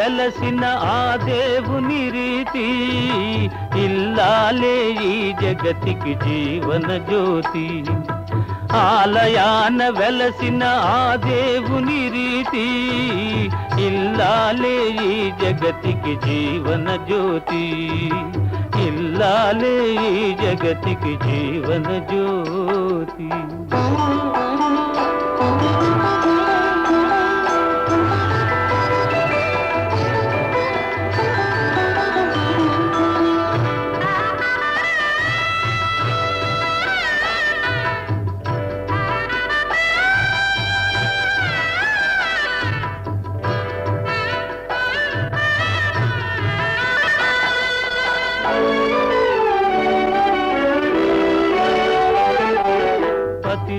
వెలసిన ఆ దేవుని రీతి, ఇల్లాలే ఈ జగతికి జీవన జ్యోతి. ఆలయాన వెలసిన ఆ దేవుని రీతి, ఇల్లాలే ఈ జగతికి జీవన జ్యోతి. ఇల్లాలే ఈ జగతికి జీవన జ్యోతి.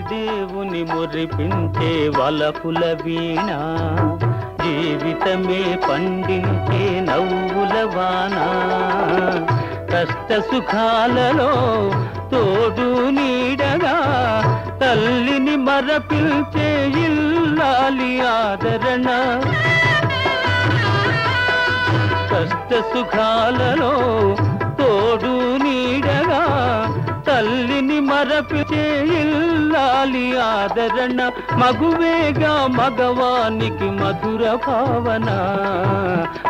దేవుని మురిపించే వలపుల వీణ, జీవితమే పండించే నవ్వుల వాన. కష్ట సుఖాలలో తోడు నీడగా తల్లిని మరపిల్చే ఇల్లాలి ఆదరణ. కష్ట సుఖాలలో తోడు నీడగా తల్లిని మరపిచే ఇల్లాలి ఆదరణ. మగువేగా మగవానికి మధుర భావన,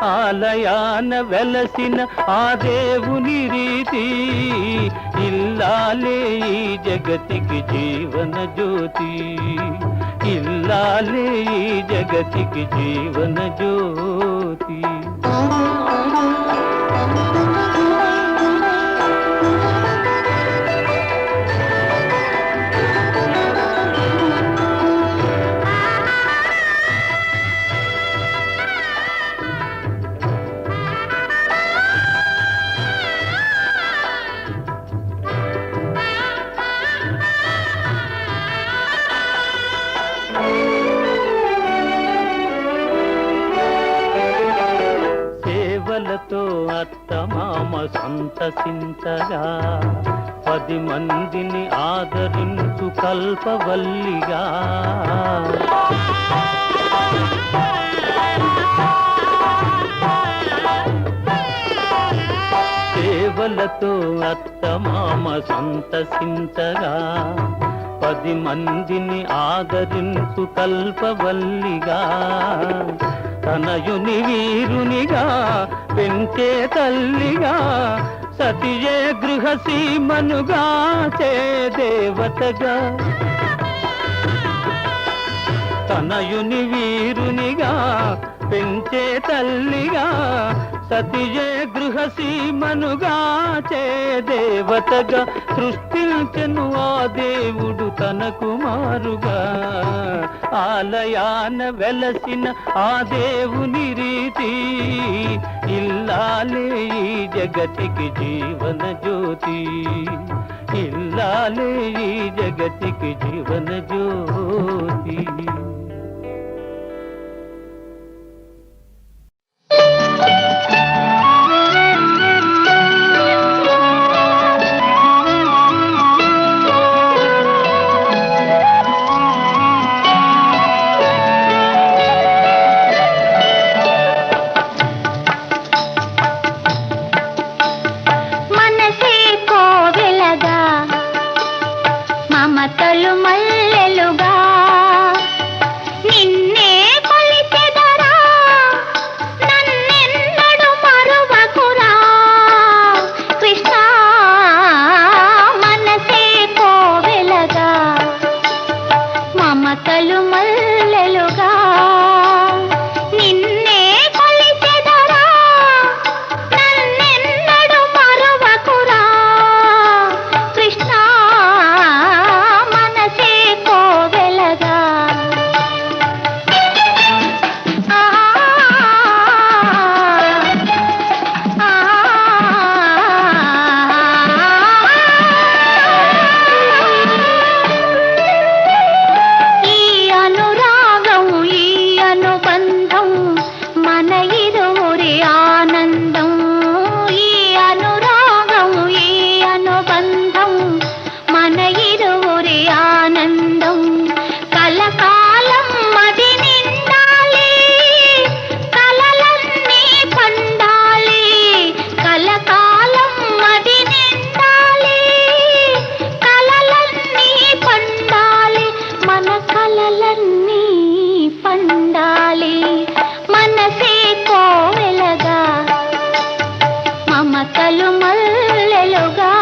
ఆలయాన వెలసిన ఆ దేవుని రీతి, ఇల్లాలే ఈ జగతికి జీవన జ్యోతి. ఇల్లాలే ఈ జగతికి జీవన జ్యోతి. సేవలతో అత్తమామ సంతసించగా, 10 మందిని ఆదరించు కల్పవల్లిగా. సేవలతో అత్తమామ సంతసించగా, 10 మందిని ఆదరించు కల్పవల్లిగా. తనయుని వీరునిగా పెంచే తల్లిగా, సతియే గృహసీమనుగా చే దేవతగా. తనయుని వీరునిగా పెంచే తల్లిగా, సతియే గృహసీమనుగా చే దేవతగా. సృష్టించెను ఆ దేవుడు తన కుమారుగా, ఆలయాన వెలసిన ఆ దేవుని రీతి, ఇల్లాలే ఈ జగతికి జీవన జ్యోతి. ఇల్లాలే ఈ జగతికి జీవన జ్యోతి. నిన్నే కొలిచెదరా, నన్నెన్నడు మరువను. మమతలు మల్లెలుగా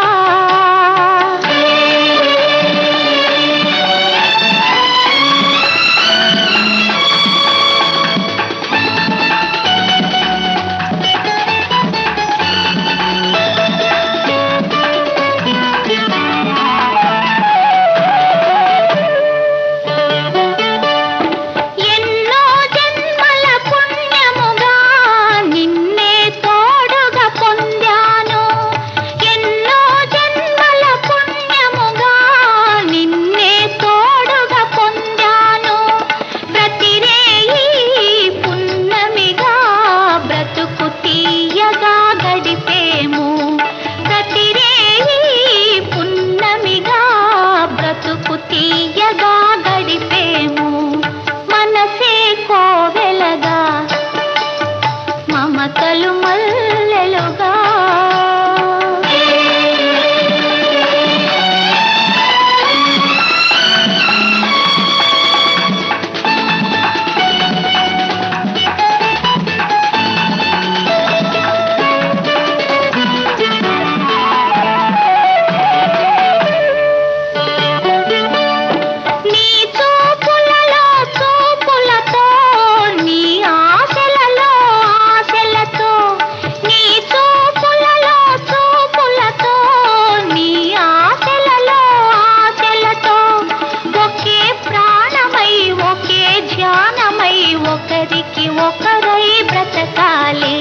ఒకరికి ఒకరై బ్రతకాలి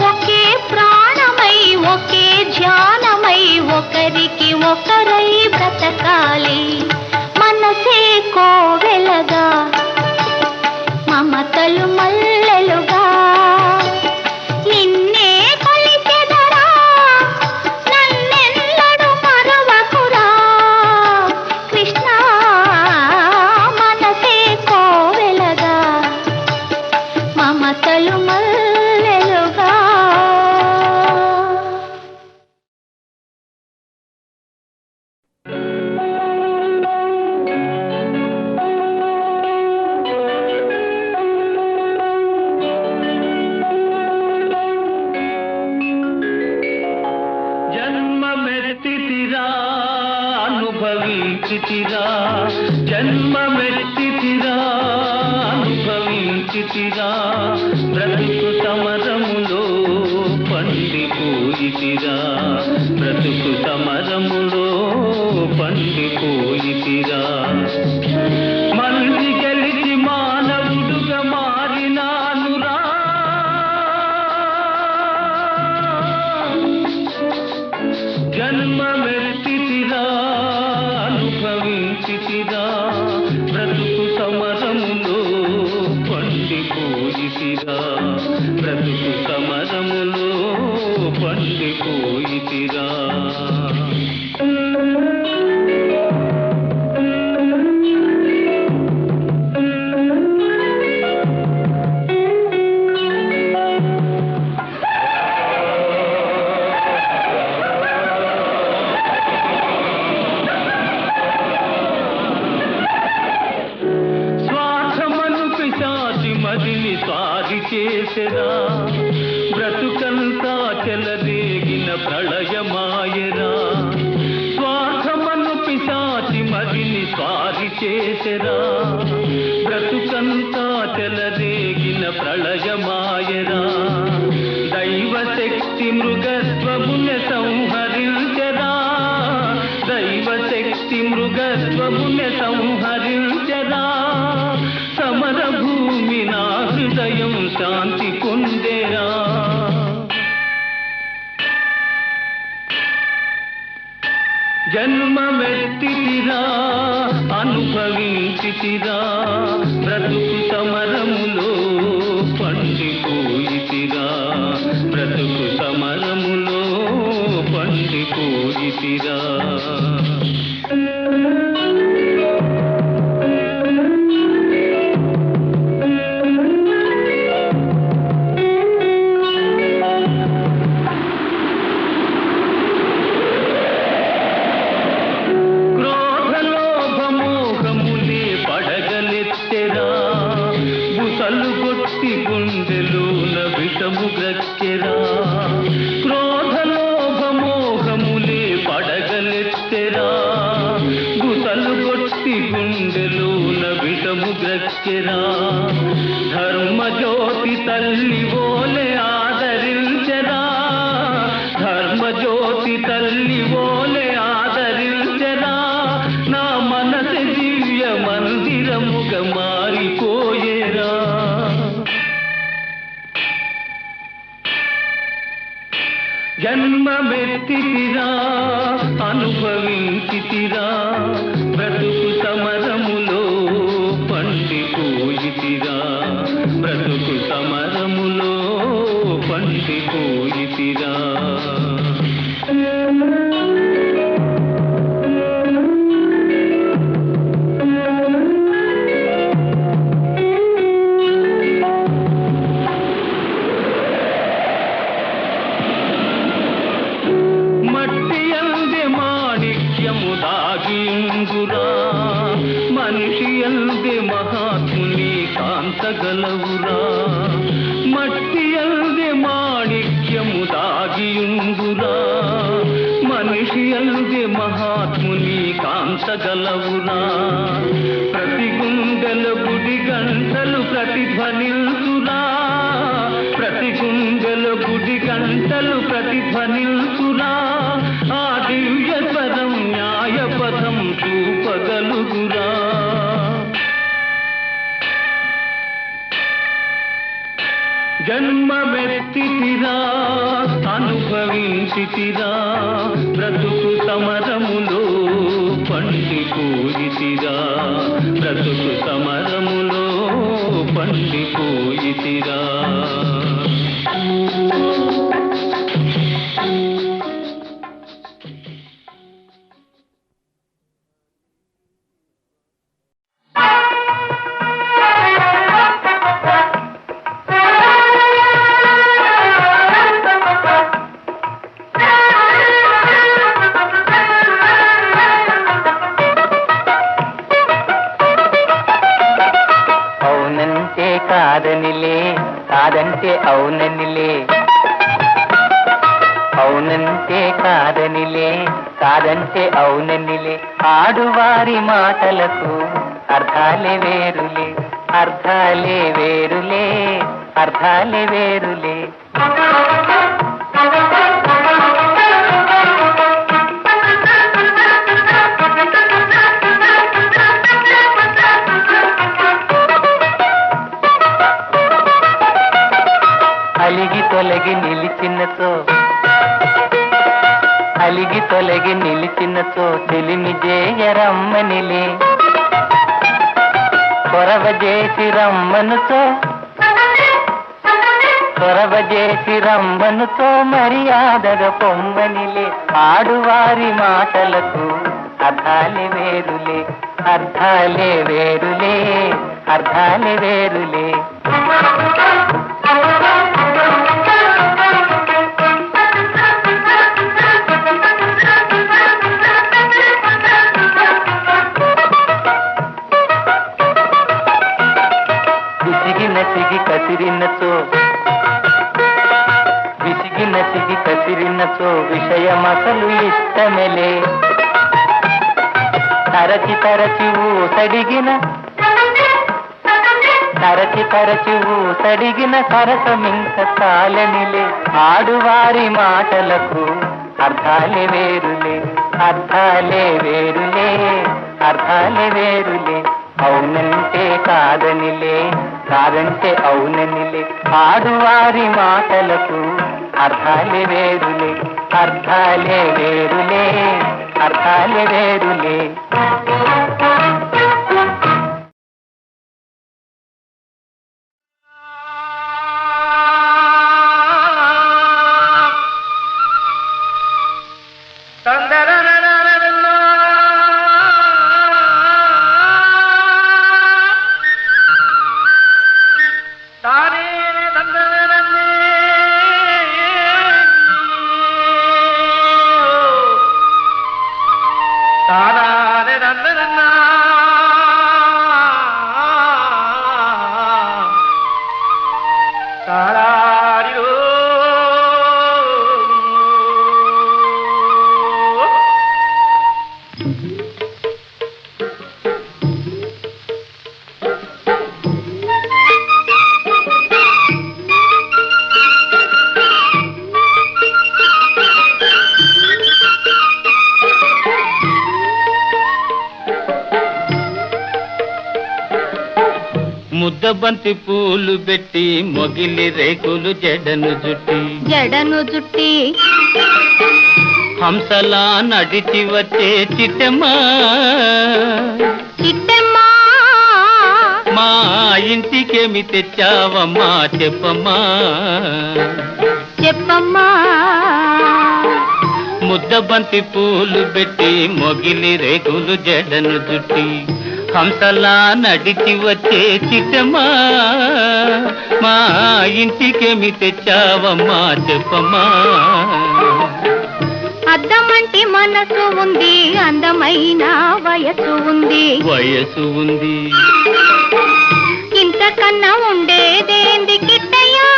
ఒకే ప్రాణమై ఒకే ధ్యానమై ఒకరికి ఒకరై బ్రతకాలి మనసే కోవెలగా మమతలు మల్లెలుగా నిన్నే కొలిచెదరా నన్నెన్నడు మరవకురా కృష్ణ మనసే కోవెలగా మమతలు మల్లెలుగా జన్మమెత్తితిరా అనుభవించితిరా జన్మమెత్తితిరా అనుభవించితిరా బ్రతుకు సమరములో పండిపోయితిరా బ్రతుకు సమరములో పండిపోయితిరా మంచి గెలిచి మానవుడుగా మారినానురా జన్మమెత్తితిరా అనుభవించితిరా బ్రతుకు సమరములో పండిపోయితిరా బ్రతుకు సమరములో పండిపోయితిరా మదిని స్వాది చేసెరా బ్రతుకంతా చెలరేగిన ప్రళయమాయరా స్వార్థమను పిశాచి మదిని స్వాది చేసెరా బ్రతుకంతా చెలరేగిన ప్రళయమాయరా దైవశక్తి మృగత్వమున సంహరించరా దైవశక్తి మృగత్వమున సంహరించరా సమర భూమి నా హృదయం శాంతి పొందేరా జన్మమెత్తితిరా అనుభవించితిరా బ్రతుకు సమరములో పండిపోయితిరా బ్రతుకు సమరములో పండిపోయితిరా బుసలు కొట్టి గుండెలోన విషము గ్రక్కెరా ఇచ్చెరా ధర్మజ్యోతి తల్లి ఓలే ఆదరించెరా ధర్మజ్యోతి తల్లి ఓలే ఆదరించెరా నా మనసు దివ్య మందిరముగా మారిపోయేరా జన్మమెత్తితిరా అనుభవించితిరా బ్రతుకు సమరములో పండిపోయితిరా బ్రతుకు సమరములో పండిపోయితిరా మనిషి అందే మహాత్ముని కాంతగలవురా మట్టి అందే మాణిక్యము దాగియుందురా మనిషి అందే మహాత్ముని కాంతగలవురా ప్రతి గుండెల గుడి గంటలు ప్రతిధ్వనిల్సురా ప్రతి గుండెల గుడి గంటలు ప్రతిధ్వనిల్సురా ఆ దివ్య స్వరం న్యాయపథం చూపగలుగురా జన్మమెత్తితిరా అనుభవించితిరా బ్రతుకు సమరములో పండిపోయితిరా బ్రతుకు సమరములో పండిపోయితిరా కాదనిలే కాదంటే అవుననిలే అవునంటే కాదనిలే కాదంటే అవుననిలే ఆడువారి మాటలకు అర్థాలే వేరులే అర్థాలే వేరులే అర్థాలే వేరులే అలిగి తొలగి నిలిచినతో అలిగి తొలగి నిలిచినతో తెలిమి జేయరమ్మనిలే కొరవ చేసి రమ్మనుతో కొరవ చేసి రమ్మనుతో మర్యాదగా పొమ్మనిలే ఆడువారి మాటలకు అర్థాలే వేరులే అర్థాలే వేరులే అర్థాలే వేరులే విసిగి నసిగి కసిరినచో విషయమసలు ఇష్టమెలే తరచి తరచి ఊసడిగిన సరసమింక కాలనిలే ఆడువారి మాటలకు అర్థాలే వేరులే అర్థాలే వేరులే అర్థాలే వేరులే అవునంటే కాదనిలే కాదంటే అవుననిలే ఆడువారి మాటలకు అర్థాలే వేరులే అర్థాలే వేరులే అర్థాలే వేరులే తారా ముద్దబంతి పూలు పెట్టి మొగిలి రేకులు జడను జుట్టి హంసలా నడిచి వచ్చే చిట్టమ్మా మా ఇంటికేమి తెచ్చావమ్మా చెప్పమ్మా ముద్దబంతి పూలు పెట్టి మొగిలి రేకులు జడను జుట్టి హంసలా నడిచి వచ్చే చిట్టమ్మా మా ఇంటికేమి తెచ్చావమ్మా చెప్పమ్మా అద్దమంటి మనసు ఉంది అందమైన వయసు ఉంది ఇంతకన్నా ఉండేదేంది కిట్టయ్యా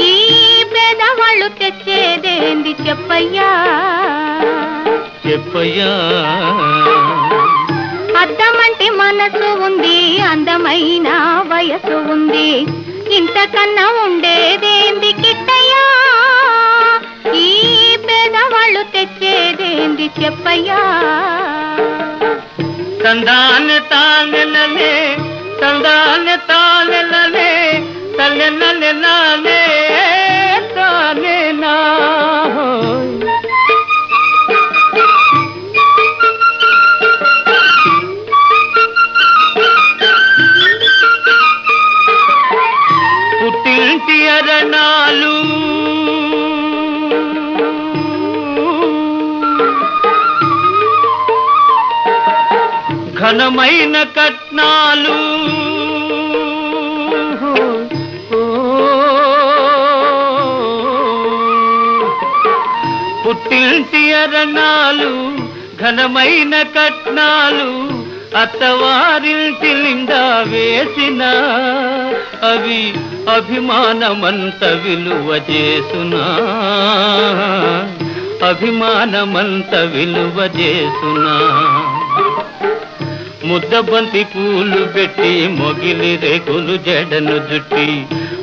ఈ పేదవాళ్ళు తెచ్చేదేంది చెప్పయ్యా అద్దమంటి మనసు ఉంది అందమైన వయసు ఉంది ఇంతకన్నా ఉండేదేంది కిట్టయ్యా ఈ పేదవాళ్ళు తెచ్చేదేంది చెప్పయ్యా తందానె తానెలనే తల్లెనలే తానేనా పుట్టింటి అరణాలు ఘనమైన కట్నాలు పుట్టింటి అరణాలు ఘనమైన కట్నాలు అత్తవారింటి నిండా వేసిన అవి అభిమానమంత విలువ చేసునా ముద్దబంతి పూలు పెట్టి మొగిలి రేకులు జడను జుట్టి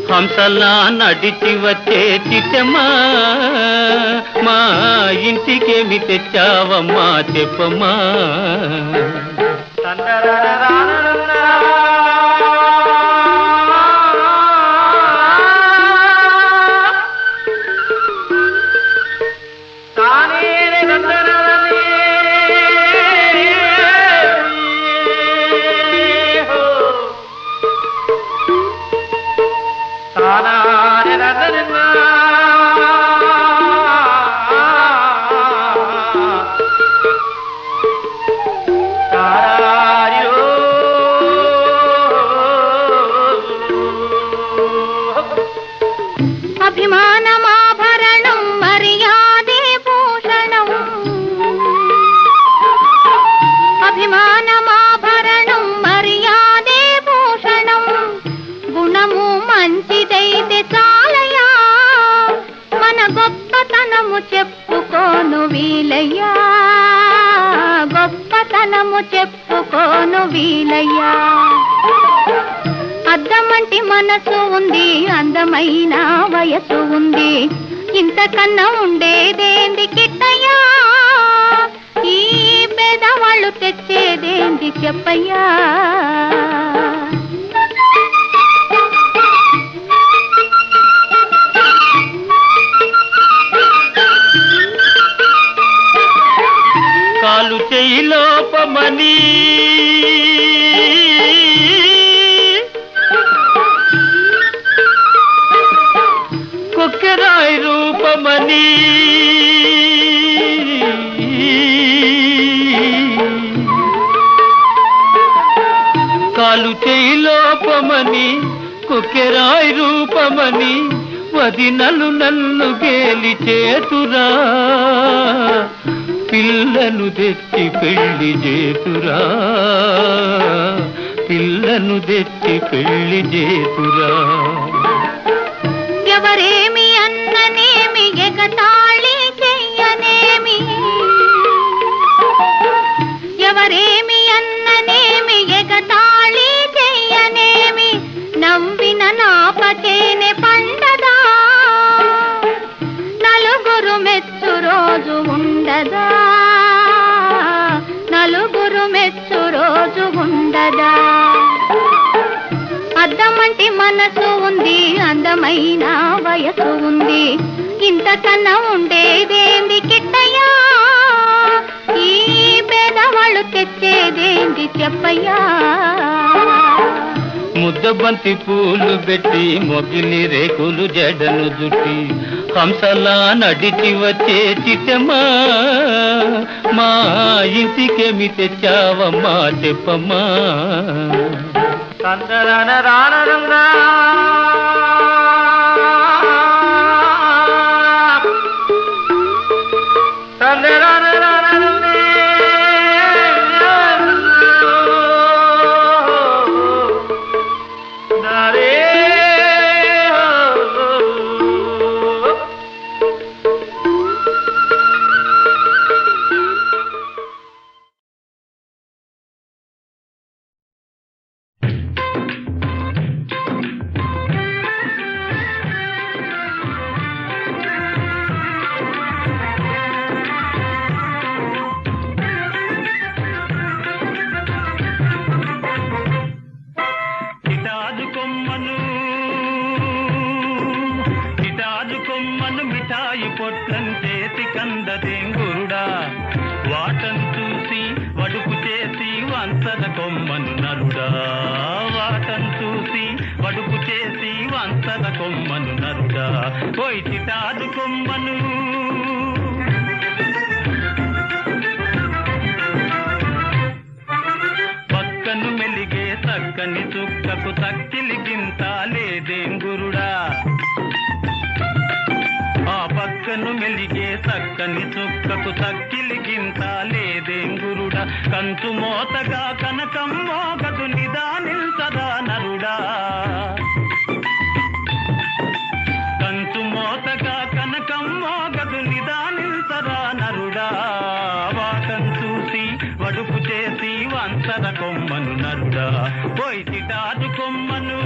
హంసలా నడిచి వచ్చే చిట్టమ్మా మా ఇంటికేమి తెచ్చావమ్మా చెప్పమ్మా అభిమానమాభరణం మర్యాదే భూషణం అభిమానమాభరణం మర్యాదే భూషణం గుణము మంచిదైతే చాలయ్యా మన గొప్పతనము చెప్పుకోను వీలయ్యా అద్దమంటి మనసు ఉంది అందమైన వయసు ఉంది ఇంతకన్నా ఉండేదేంది కిట్టయ్యా ఈ పేదవాళ్ళు తెచ్చేదేంది చెప్పయ్యా కాలు చెయ్యి లోపమని కొక్కెరాయి రూపమని కాలు చెయ్యి లోపమని కొక్కెరాయి రూపమని వదినలు నన్ను గేలి చేతురా పిల్లను తెచ్చి పెళ్లి చేతురా ఎవరేమి అన్ననేమి ఎగతాళి చెయ్యనేమి ఎవరేమి అన్ననేమి ఎగతాళి చెయ్యనేమి నవ్విన నాపకేనే పండదా నలుగురు మెచ్చు రోజు ఉండదా నలుగురు మెచ్చు రోజు కదా. అద్దమంటి మనసు ఉంది, అందమైన వయసు ఉంది, ఇంతకన్నా ఉండేదేంది కిట్టయ్యా, ఈ పేదవాళ్ళు తెచ్చేదేంది చెప్పయ్యా. ముద్దబంతి పూలు పెట్టి మొగిలి రేకులు జడను జుట్టి హంసలా నడిచి వచ్చే చిట్టమ్మా, మా ఇంటికేమి తెచ్చావమ్మా చెప్పమ్మా. పక్కను మెలిగే తక్కని చుక్కకు తక్కిలి గింత లేదేం గురుడా, ఆ పక్కను మెలిగే తక్కని చుక్కకు తక్కిలి గింత లేదేం గురుడా. కంచు మోతగా కనకం మోగదు నిదానిల్సదా నరుడా, కంచు మోతగా కనకం మోగదు నిదానిల్సదా నరుడా. వాటం చూసి వడుపు చేసి వంచర కొమ్మను నరుడా, పోయి చిటాదు కొమ్మను.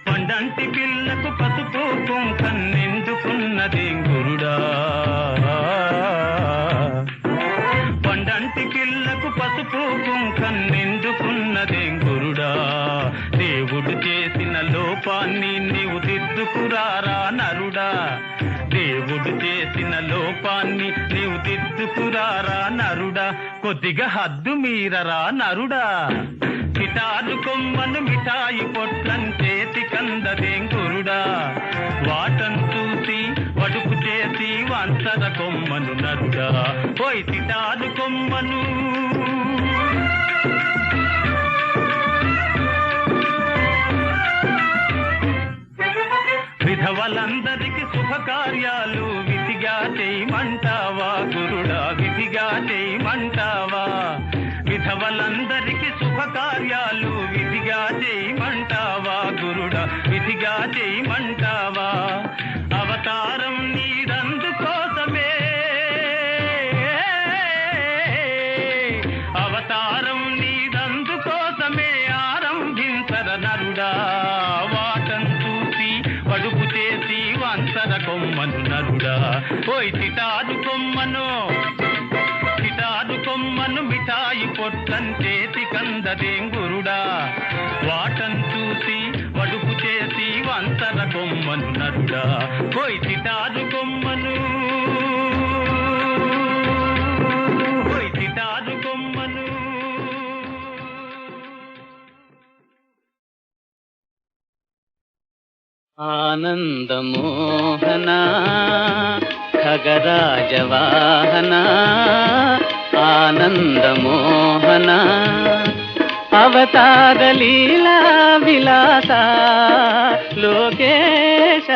పండంటి పిల్లకు పసుపు కుంకన్నెందుకున్నదేం గురుడా, పండంటి పిల్లకు పసుపు కుంకన్నెందుకున్నదేం గురుడా. దేవుడు చేసిన లోపాన్ని నీవు దిద్దుకురారా నరుడా, దేవుడు చేసిన లోపాన్ని నీవు దిద్దుకురారా నరుడా. కొద్దిగా హద్దు మీరరా నరుడా, కిటారు కొమ్మను మిఠాయి పొట్లం చేతి కందదేం గురుడా. వాటం చూసి వడుపు చేసి వంచర కొమ్మను నరుడా, పోయి కిటారు కొమ్మను. విధవలందరికి శుభకార్యాలు విధిగా చేయమంటావా గురుడా, విధిగా చేయమంటావా. విధవలందరికి శుభకార్యాలు విధిగా చేయమంటావా గురుడా, విధిగా చేయమంటావా. అవతారం నీదందుకోసమే, అవతారం నీదందుకోసమే ఆరంభించర నరుడా. వాటం చూసి వడుపు చేసి వంచర కొమ్మను నరుడా, పోయి చిటాదు కొమ్మను. చిటాదు కొమ్మను మిఠాయి పొట్లం చేతి కందదేం గురుడా, వాటం చూసి వడుపు చేసి వంచర కొమ్మను నరుడా, పోయి చిటాదు కొమ్మను, పోయి చిటాదు కొమ్మను. ఆనందమోహన ఖగరాజవాహన, ఆనందమోహన అవతార లీలా విలాస లోకేశ,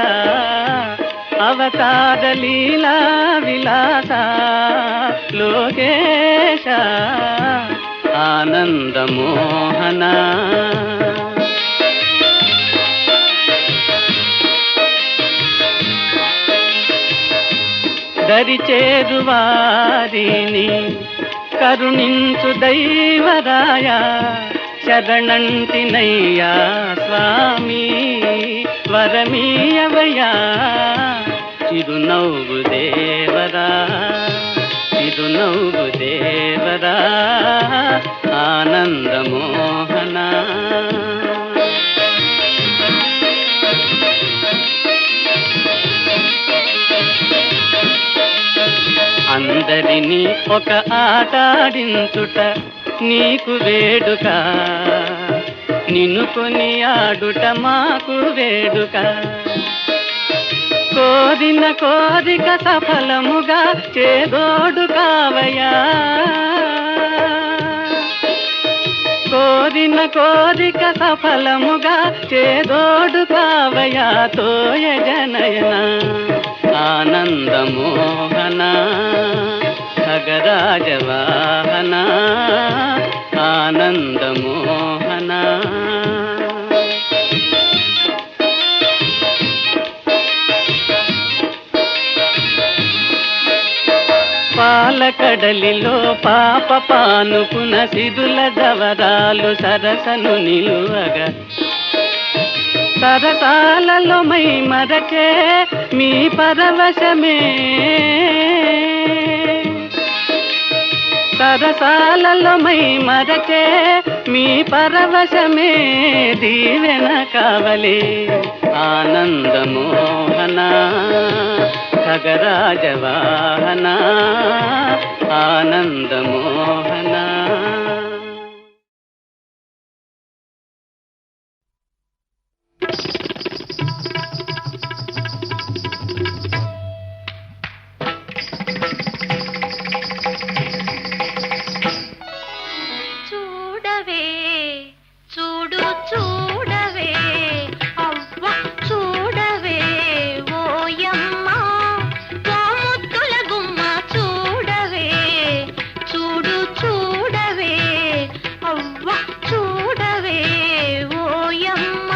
అవతార లీలా విలాస లోకేశ, ఆనందమోహన. దరిచేరువారిని కరుణించు దైవరాయ, శరణంటినయ్యా స్వామి వరమీయవయ్యా, చిరునవ్వు దేవరా చిరునవ్వు దేవరా ఆనందమోహన అందరినీ ఒక ఆటాడించుట నీకు వేడుక నిన్ను కొని ఆడుట మాకు వేడుక కోరిన కోరిక సఫలముగా చేదోడు కావయా కోరిన కోరిక సఫలముగా చేదోడు కావయా తోయ జనయన ఆనందమోహన ఖగరాజవాహన ఆనందమోహన పాలకడలిలో పాప పానుపున సిదుల దవరాలు సరసను నిలువగా సరసాలలో మై మరచే మీ పరవశమే సరసాలలో మై మరచే మీ పరవశమే దీవెన కావలే ఆనందమోహన ఖగరాజవాహన ఆనందమోహన చూడవే చూడు చూడవే అవ్వ చూడవే ఓయమ్మ ముద్దుల గుమ్మ చూడవే చూడు చూడవే అవ్వ చూడవే ఓయమ్మ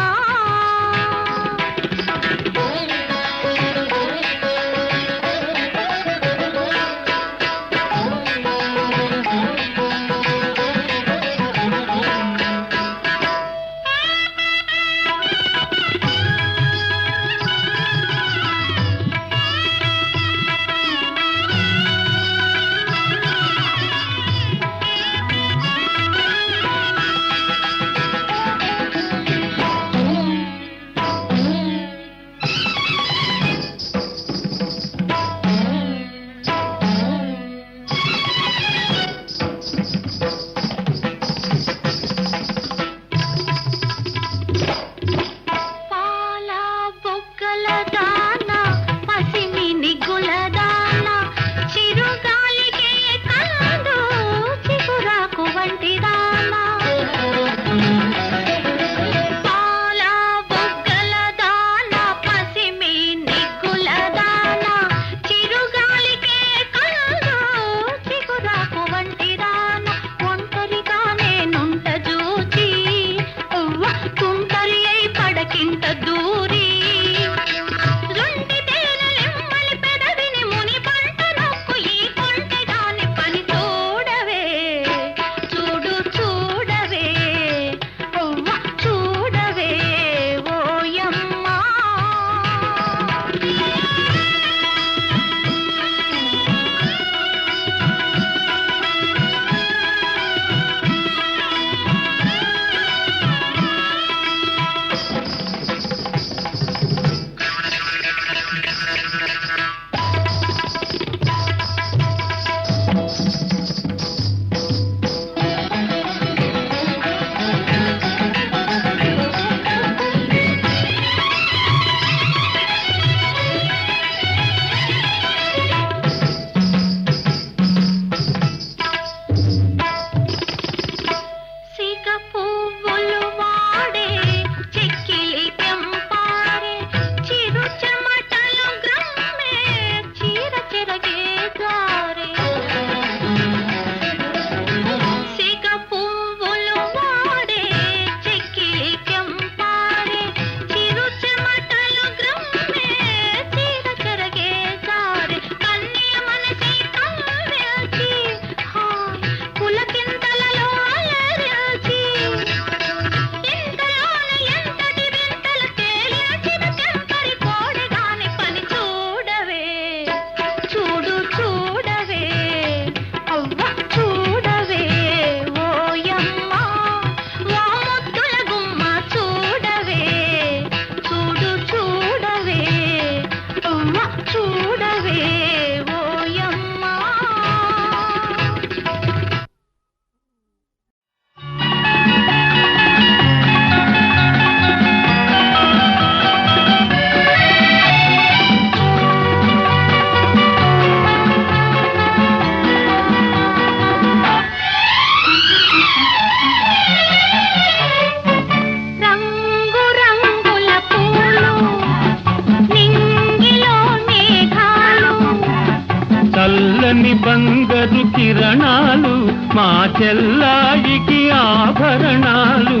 చల్లని బంగారు కిరణాలు మా చెల్లాయికి ఆభరణాలు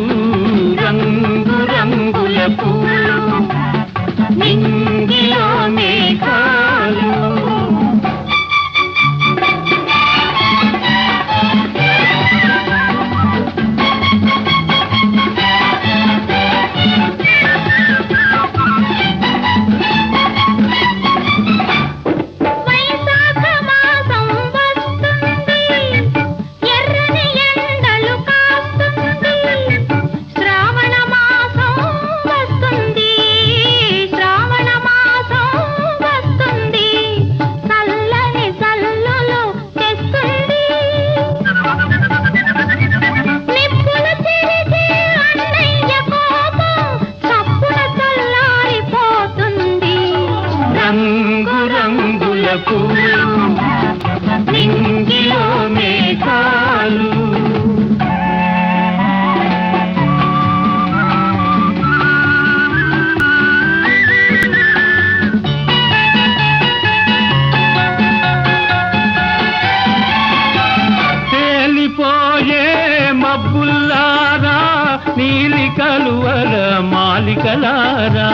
రంగు రంగుల పూలు నింగిలో మేఘాలు నింగిలో మేఘాలు తేలిపోయే మబ్బుల్లారా నీలి కలువల మాలికలారా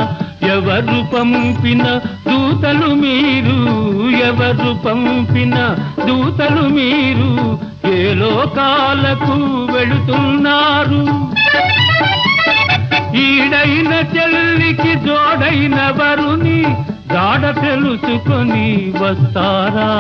ఎవరు పంపిన దూతలు మీరు ఎవరు పంపిన దూతలు మీరు ఏ లోకాలకు వెళుతున్నారు ఈడైన చెల్లికి జోడైన వరుని జాడ తెలుసుకొని వస్తారా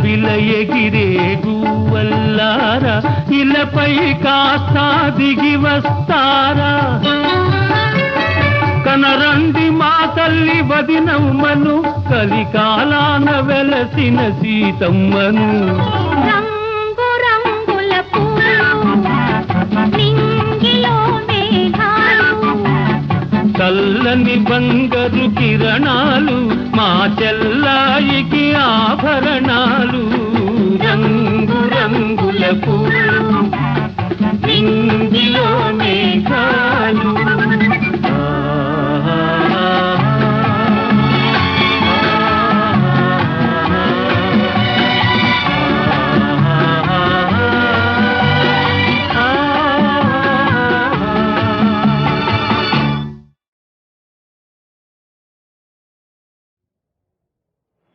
బిల ఎగిరే గువ్వల్లారా ఇలపై కాస్త దిగి వస్తారా కనరండి మా తల్లి వదినమ్మను కలికాలాన వెలసిన సీతమ్మను రంగు రంగుల పూలు నింగిలో మేఘాలు చల్లని బంగారు కిరణాలు మా చెల్లాయికి ఆభరణాలు రంగు రంగుల పూలు నింగిలో మేఘాలు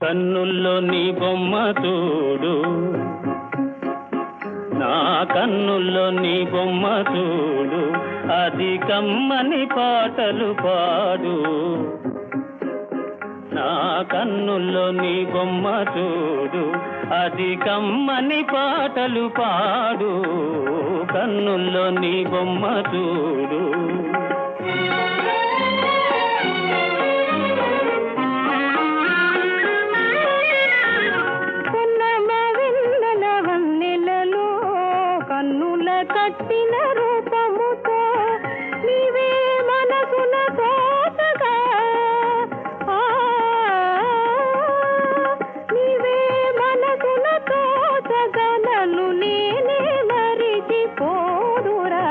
కన్నుల్లో నీ బొమ్మ చూడు నా కన్నుల్లో నీ బొమ్మ చూడు అది కమ్మని పాటలు పాడు నా కన్నుల్లో నీ బొమ్మ చూడు అది కమ్మని పాటలు పాడు కన్నుల్లో నీ బొమ్మ చూడు కట్టిన రూపముతో నీవే మనసున తోచగా నీవే మనసున తోచగా నన్ను నేనే మరిచిపోదురా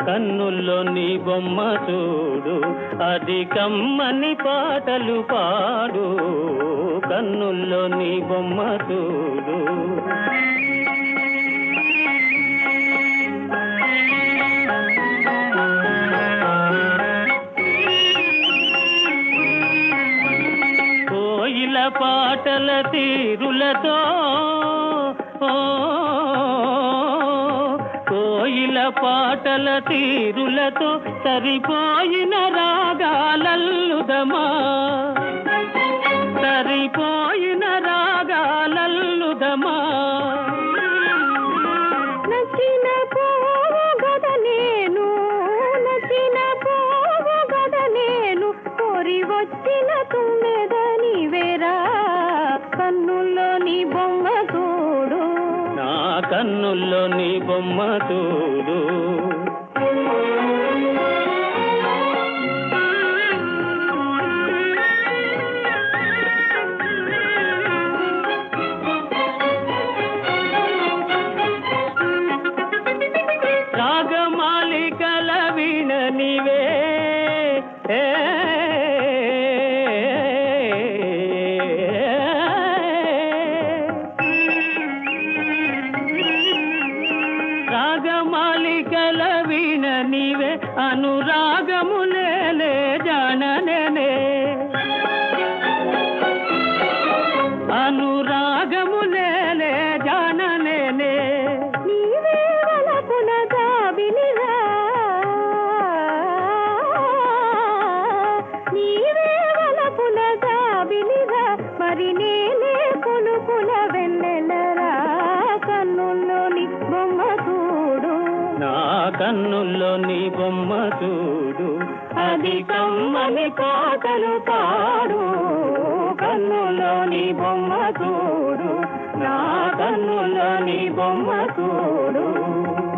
కన్నుల్లో నీ బొమ్మ చూడు అది కమ్మని పాటలు పాడు కన్నుల్లో నీ బొమ్మ చూడు కోయిల పాటల తీరులతో కోయిల పాటల తీరులతో సరిపోయిన రాగాలల్లుదమా సరిపోయిన రాగాలల్లుదమా నచ్చిన పోగద నేను నచ్చిన పోగద నేను కోరి వచ్చిన తుమ్మెదని వేరా కన్నుల్లో నీ బొమ్మ చూడు నా కన్నుల్లో నీ బొమ్మ చూడు నేనే అనురాగము నేనే జాన నేనే నీవే వలపున జాబిలిరా నీవే వలపున జాబిలిరా మరి నేనే కొలుకుల వెన్నెలరా కన్నుల్లోని బొమ్మ చూడు నా కన్నుల్లో నీ బొమ్మ చూడు అది కమ్మని పాటలు పాడు కన్నుల్లో నీ బొమ్మ చూడు నా కన్నుల్లో నీ బొమ్మ చూడు